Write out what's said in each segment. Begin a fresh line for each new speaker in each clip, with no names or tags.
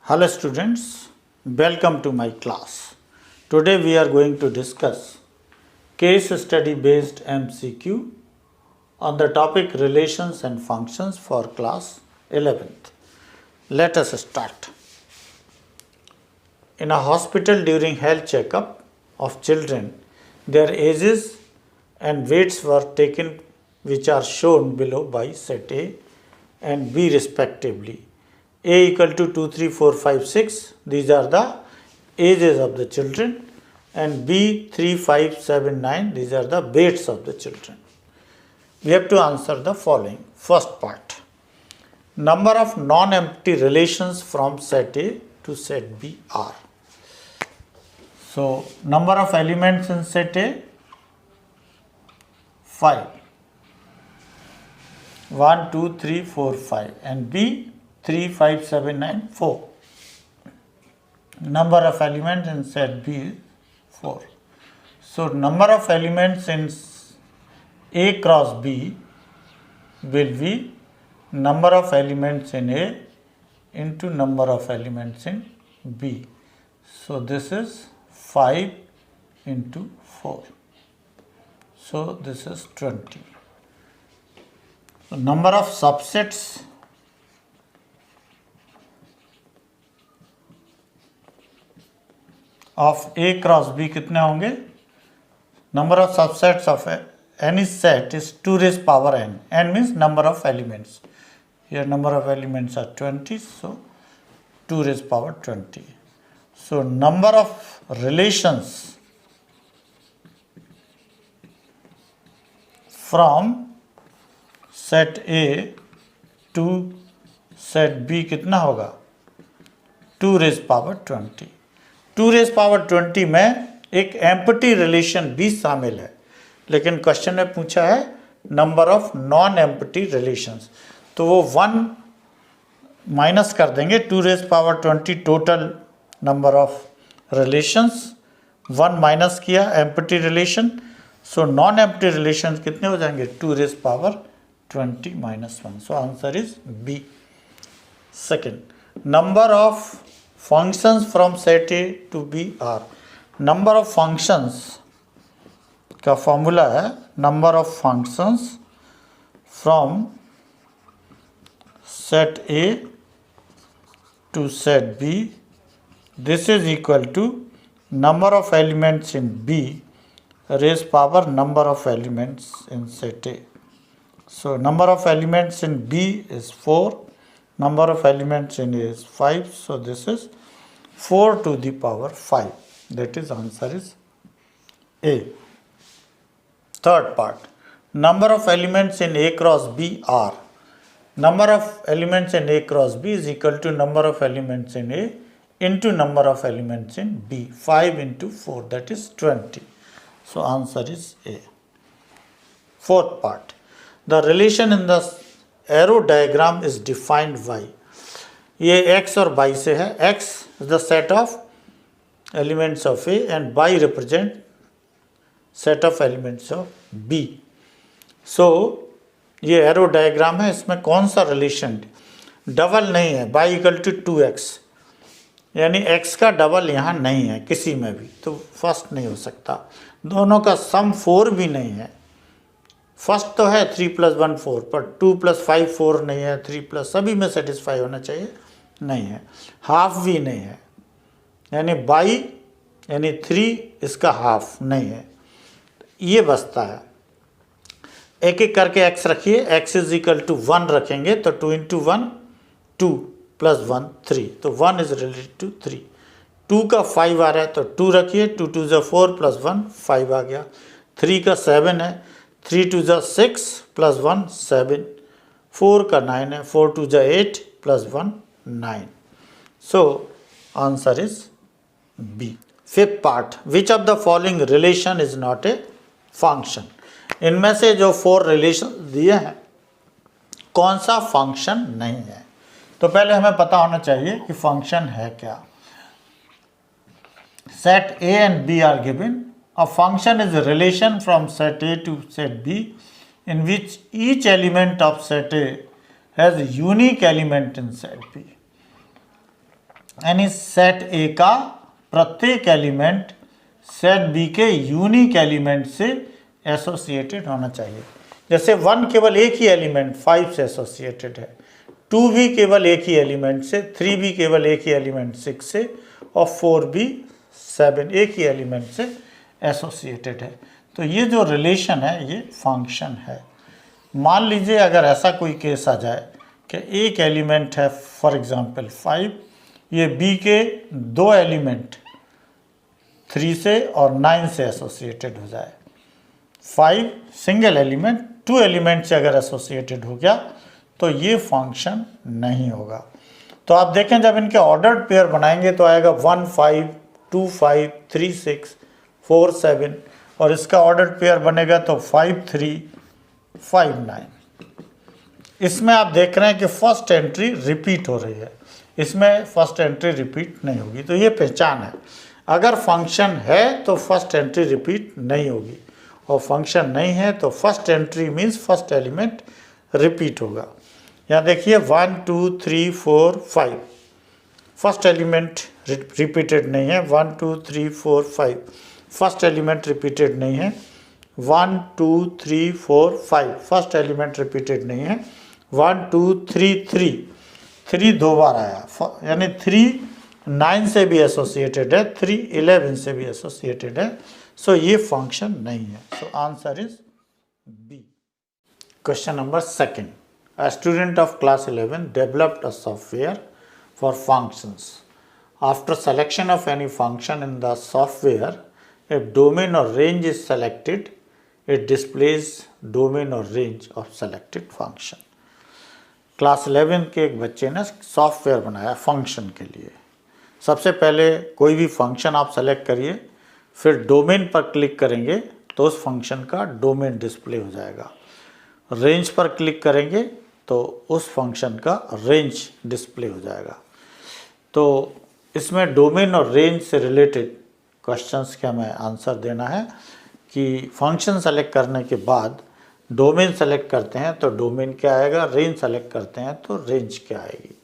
Hello students, welcome to my class. Today we are going to discuss case study based MCQ on the topic relations and functions for class 11th. Let us start. In a hospital during health checkup of children, their ages and weights were taken which are shown below by set A and B respectively. A equal to 2, 3, 4, 5, 6. These are the ages of the children. And B 3, 5, 7, 9. These are the weights of the children. We have to answer the following. First part. Number of non-empty relations from set A to set B are. So, number of elements in set A 5. 1, 2, 3, 4, 5. And B 3, 5, 7, 9, 4. Number of elements in set B is 4. So, number of elements in A cross B will be number of elements in A into number of elements in B. So, this is 5 into 4. So, this is 20. So, number of subsets of A cross B कितने होंगे? Number of subsets of any set is 2 raised power n. N means number of elements. Here number of elements are 20, so 2 raised power 20. So number of relations from set A to set B कितना होगा? 2 raised power 20. 2 raise power 20 में एक empty relation भी शामिल है, लेकिन question में पूछा है number of non empty relations, तो वो 1 माइनस कर देंगे. 2 raise power 20 total number of relations, 1 minus किया empty relation, so non empty relations कितने हो जाएंगे? 2 raise power 20 minus 1. So answer is B. Second, number of functions from set A to B are. Number of functions का formula है number of functions from set A to set B. This is equal to number of elements in B raised power number of elements in set A. So number of elements in B is 4. Number of elements in A is 5. So this is 4 to the power 5. That is answer is A. Third part. Number of elements in A cross B are. Number of elements in A cross B is equal to number of elements in A into number of elements in B. 5 into 4, that is 20. So answer is A. Fourth part. The relation in the arrow diagram is defined by. ये x और y से है. x is the set of elements of A and y represent set of elements of B. सो ये arrow diagram है, इसमें कौन सा relation? Double नहीं है. y इक्वल टू 2x, यानी x का डबल यहाँ नहीं है किसी में भी, तो फर्स्ट नहीं हो सकता. दोनों का सम 4 भी नहीं है. फर्स्ट तो है 3 + 1 4, पर 2 + 5 4 नहीं है. 3 + सभी में सेटिस्फाई होना चाहिए, नहीं है. हाफ भी नहीं है, यानी बाई यानी 3 इसका हाफ नहीं है. ये बचता है. एक एक करके x रखिए. x इज इक्वल टू 1 रखेंगे तो 2 × 1 2 + 1 3, तो 1 इज रिलेटेड टू 3. 2 का 5 आ रहा है तो 2 रखिए. 2 × 2 = 4 + 1 5 आ गया. 3 का 7 है. 3 × 2 = 6 + 1 7. 4 का 9 है. 4 × 2 = 8 + 1 9. So answer is B. Fifth part. Which of the following relation is not a function? इनमें से जो 4 रिलेशन दिए हैं, कौन सा फंक्शन नहीं है? तो पहले हमें पता होना चाहिए कि फंक्शन है क्या. Set A and B are given. A function is a relation from set A to set B in which each element of set A has a unique element in set B. यानी set ए का प्रत्येक element set B के unique element से associated होना चाहिए। जैसे 1 केवल एक ही एलिमेंट 5 से एसोसिएटेड है, 2 भी केवल एक ही एलिमेंट से, 3 भी केवल एक ही एलिमेंट 6 से, और 4 भी 7 एक ही एलिमेंट से एसोसिएटेड है। तो ये जो रिलेशन है ये फंक्शन है। मान लीजिए अगर ऐसा कोई केस आ जाए कि एक एलिमेंट है फॉर एग्जांपल 5, ये बी के 2 एलिमेंट 3 से और 9 से एसोसिएटेड हो जाए। 5 सिंगल एलिमेंट 2 एलिमेंट से अगर एसोसिएटेड हो गया तो ये फंक्शन नहीं होगा। तो आप देखें जब इनके ऑर्डर्ड पेयर बनाएंगे तो आएगा 1 5 2 5 3 6 4 7, और इसका ऑर्डर्ड पेयर बनेगा तो 5 3 5 9। इसमें आप देख रहे हैं कि फर्स्ट एंट्री रिपीट हो रही है, इसमें फर्स्ट एंट्री रिपीट नहीं होगी। तो ये पहचान है, अगर फंक्शन है तो फर्स्ट एंट्री रिपीट नहीं होगी, और फंक्शन नहीं है तो first entry means first element repeat होगा। यहाँ देखिए 1 2 3 4 5, फर्स्ट एलिमेंट रिपीटेड नहीं है। 1 2 3 4 5 फर्स्ट एलिमेंट रिपीटेड नहीं है। 1 2 3 4 5 फर्स्ट एलिमेंट रिपीटेड नहीं है। 1 2 3 3 दो बार आया, यानी 3 9 से भी एसोसिएटेड है, 3 11 से भी एसोसिएटेड है। सो ये फंक्शन नहीं है। So answer is B. Question number 2. A student of class 11 developed a software for functions. After selection of any function in the software, if domain or range is selected, it displays domain or range of selected function. Class 11 के एक बच्चे ने software बनाया function के लिए। सबसे पहले कोई भी फंक्शन आप सेलेक्ट करिए, फिर डोमेन पर क्लिक करेंगे तो उस फंक्शन का डोमेन डिस्प्ले हो जाएगा। रेंज पर क्लिक करेंगे तो उस फंक्शन का रेंज डिस्प्ले हो जाएगा। तो इसमें डोमेन और रेंज से रिलेटेड क्वेश्चंस का हमें आंसर देना है कि फंक्शन सेलेक्ट करने के बाद डोमेन सेलेक्ट करते हैं तो डोमेन क्या आएगा, रेंज सेलेक्ट करते हैं तो रेंज क्या आएगी।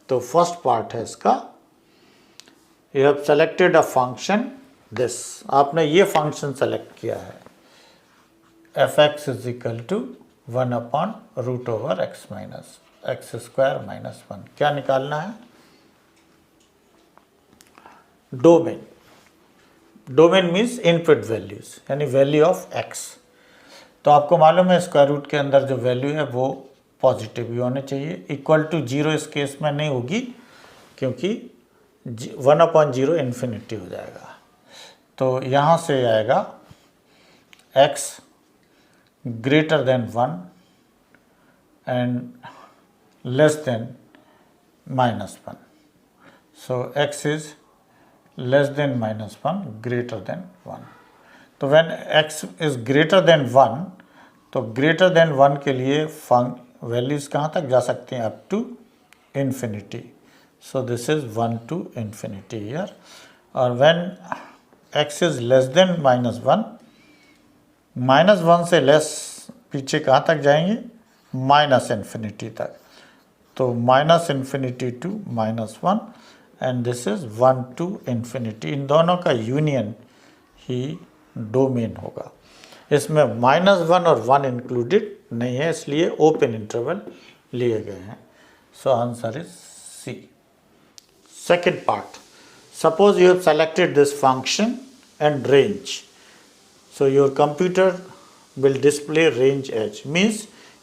तो फर्स्ट पार्ट है इसका, you have selected a function this, आपने ये फंक्शन सेलेक्ट किया है f(x) is equal to 1 upon root over x minus x square minus 1। क्या निकालना है, domain. Domain means input values, यानी वैल्यू ऑफ x। तो आपको मालूम है स्क्वायर रूट के अंदर जो वैल्यू है वो पॉजिटिव ही होने चाहिए। इक्वल टू 0 इस केस में नहीं होगी क्योंकि 1/0 इन्फिनिटी हो जाएगा। तो यहाँ से आएगा x greater than 1 and less than -1. So x is less than -1 greater than 1. तो when x is greater than 1, तो greater than 1 के लिए वैल्यूज कहाँ तक जा सकते हैं, up to infinity. So this is 1 to infinity here. और when x is less than -1, -1 से लेस पीछे कहाँ तक जाएंगे, -infinity तक। तो -infinity to -1 and this is 1 to infinity। इन दोनों का यूनियन ही डोमेन होगा। इसमें -1 और 1 इंक्लूडेड नहीं है, इसलिए ओपन इंटरवल लिए गए हैं। So answer is C. Second part, suppose you have selected this function and range. So your computer will display range h, means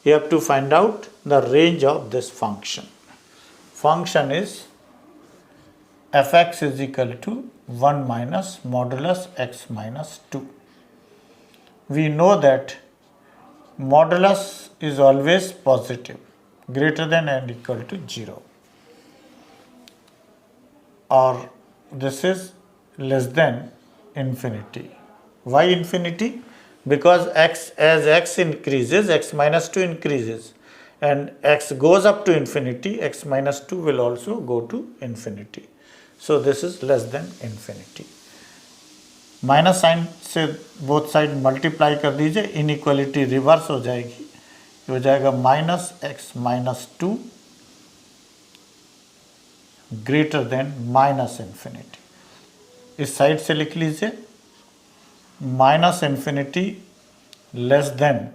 you have to find out the range of this function. Function is f(x) is equal to 1 minus modulus x minus 2. We know that modulus is always positive, greater than and equal to 0, or this is less than infinity. Why infinity? Because as x increases, x minus 2 increases, and x goes up to infinity, x minus 2 will also go to infinity. So this is less than infinity. Minus sign से both side multiply कर दीजिए, inequality reverse हो जाएगी, हो जाएगा -x minus 2 greater than minus infinity. इस side से लिख लीजिए minus infinity less than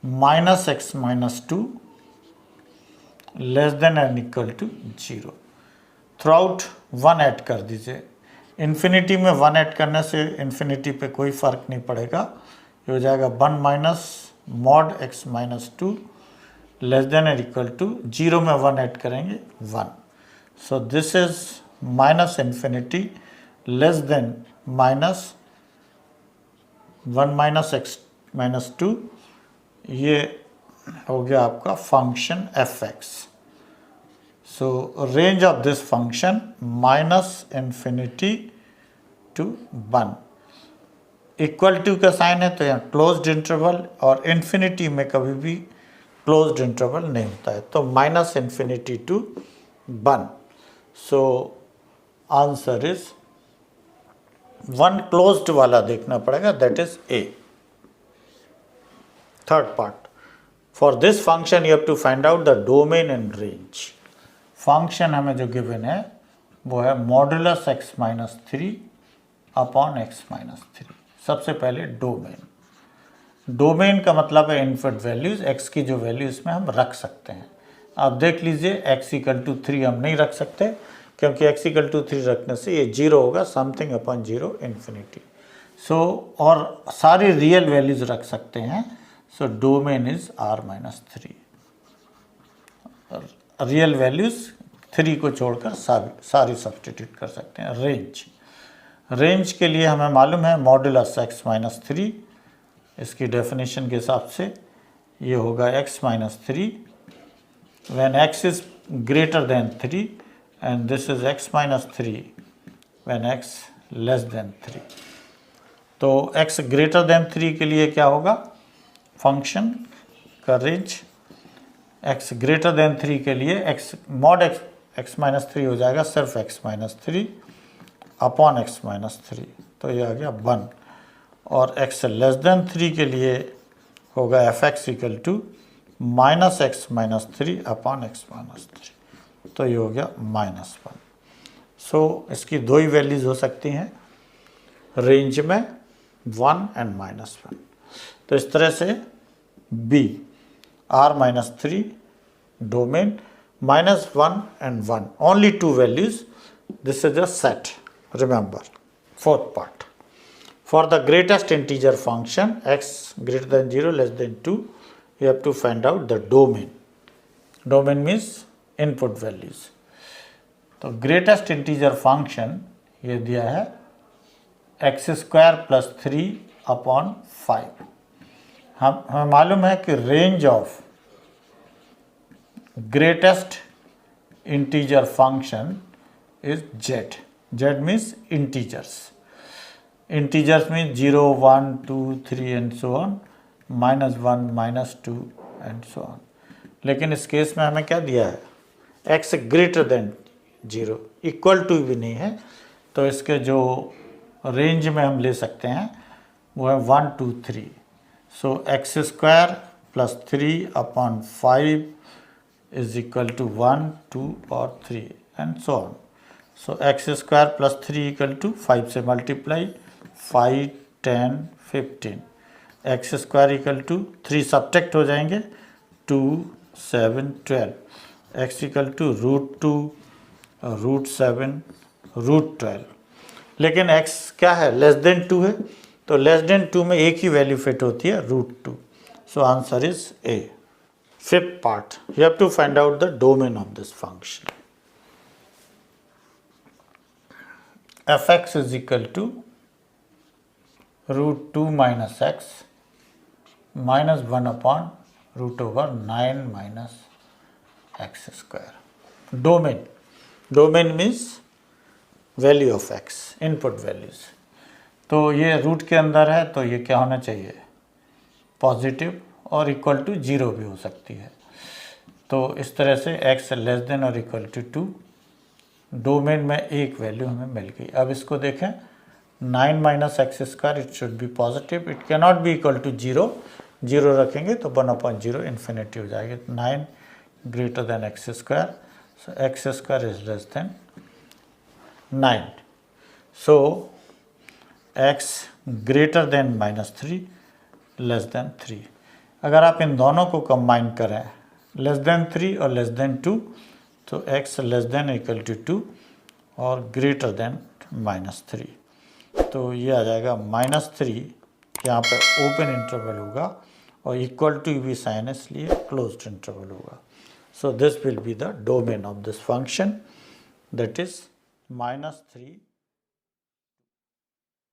minus x minus two less than and equal to 0। Throughout 1 add कर दीजिए। इन्फिनिटी में 1 ऐड करने से इन्फिनिटी पे कोई फ़र्क नहीं पड़ेगा। ये हो जाएगा 1 minus mod x minus two less than and equal to 0 में 1 ऐड करेंगे 1। So this is minus infinity less than minus 1 minus x minus two. ये हो गया आपका function f x. So range of this function minus infinity to 1। Equal to का sign है तो यहाँ क्लोज्ड इंटरवल, और इन्फिनिटी में कभी भी क्लोज्ड इंटरवल नहीं होता है, तो minus infinity to 1। So answer is 1 closed वाला देखना पड़ेगा, that is A. Third part, for this function you have to find out the domain and range. Function हमें जो गिवन है वो है modulus x minus three upon x minus three. सबसे पहले डोमेन। डोमेन का मतलब है इनपुट वैल्यूज, एक्स की जो वैल्यू इसमें हम रख सकते हैं। आप देख लीजिए एक्स इक्वल टू 3 हम नहीं रख सकते, क्योंकि एक्स इक्वल टू 3 रखने से ये 0 होगा, समथिंग अपॉन 0 इन्फिनिटी। सो और सारी रियल वैल्यूज रख सकते हैं। So domain is r minus three. Real values 3 को छोड़कर सारी सब्सटीट्यूट कर सकते हैं। रेंज, रेंज के लिए हमें मालूम है मॉडुलस एक्स माइनस थ्री। इसकी डेफिनेशन के हिसाब से ये होगा x minus three when x is greater than 3 and this is x minus three when x less than 3। तो एक्स ग्रेटर देन 3 के लिए क्या होगा फंक्शन का रेंज? एक्स ग्रेटर देन 3 के लिए x mod x minus three हो जाएगा सिर्फ x minus three upon x minus three, तो ये आ गया 1। और एक्स लेस देन 3 के लिए होगा f x equal to minus x minus three upon x minus three, तो ये हो गया -1। सो इसकी दो ही वैल्यूज हो सकती हैं रेंज में, 1 एंड -1। तो इस तरह से B r minus three domain -1 and 1, only 2 values. This is a set. Remember, fourth part. For the greatest integer function x greater than 0 less than 2, you have to find out the domain. Domain means input values. तो greatest integer function ये दिया है x square plus 3 upon 5। हमें मालूम है कि range of greatest integer function is z. Z means integers. Integers means 0, 1, 2, 3 and so on, -1, -2 and so on. लेकिन इस केस में हमें क्या दिया है? x greater than 0, equal to भी नहीं है, तो इसके जो रेंज में हम ले सकते हैं वो है 1, 2, 3। So x square plus 3 upon 5 is equal to 1, 2 और 3 and so on. So x square plus 3 equal to 5 से multiply 5, 10, 15. x square equal to 3 subtract हो जाएंगे 2, 7, 12. x equal to √2, √7, √12. लेकिन x क्या है? लेस देन 2 है, तो लेस देन 2 में एक ही वैल्यू फिट होती है √2. So answer is A. Fifth part, you have to find out the domain of this function. Fx is equal to √2 minus x minus 1 upon √9 minus x square. Domain. Domain means value of x, input values. तो ये root के अंदर है, तो ये क्या होना चाहिए? पॉजिटिव और इक्वल टू 0 भी हो सकती है। तो इस तरह से x लेस देन और इक्वल टू 2, डोमेन में एक वैल्यू हमें मिल गई। अब इसको देखें 9 minus x square, it should be positive, it can not be equal to 0। 0 रखेंगे तो 1/0 इन्फिनिटी हो जाएगी। 9 greater than x square, So x square is less than 9. So x greater than -3 less than 3. अगर आप इन दोनों को कंबाइन करें less than 3 और लेस देन 2 तो x less than equal to 2 और ग्रेटर देन -3. तो ये आ जाएगा -3, यहाँ पे ओपन इंटरवल होगा और इक्वल टू भी साइन है इसलिए क्लोज्ड इंटरवल होगा. So this will be the domain of this function, that is -3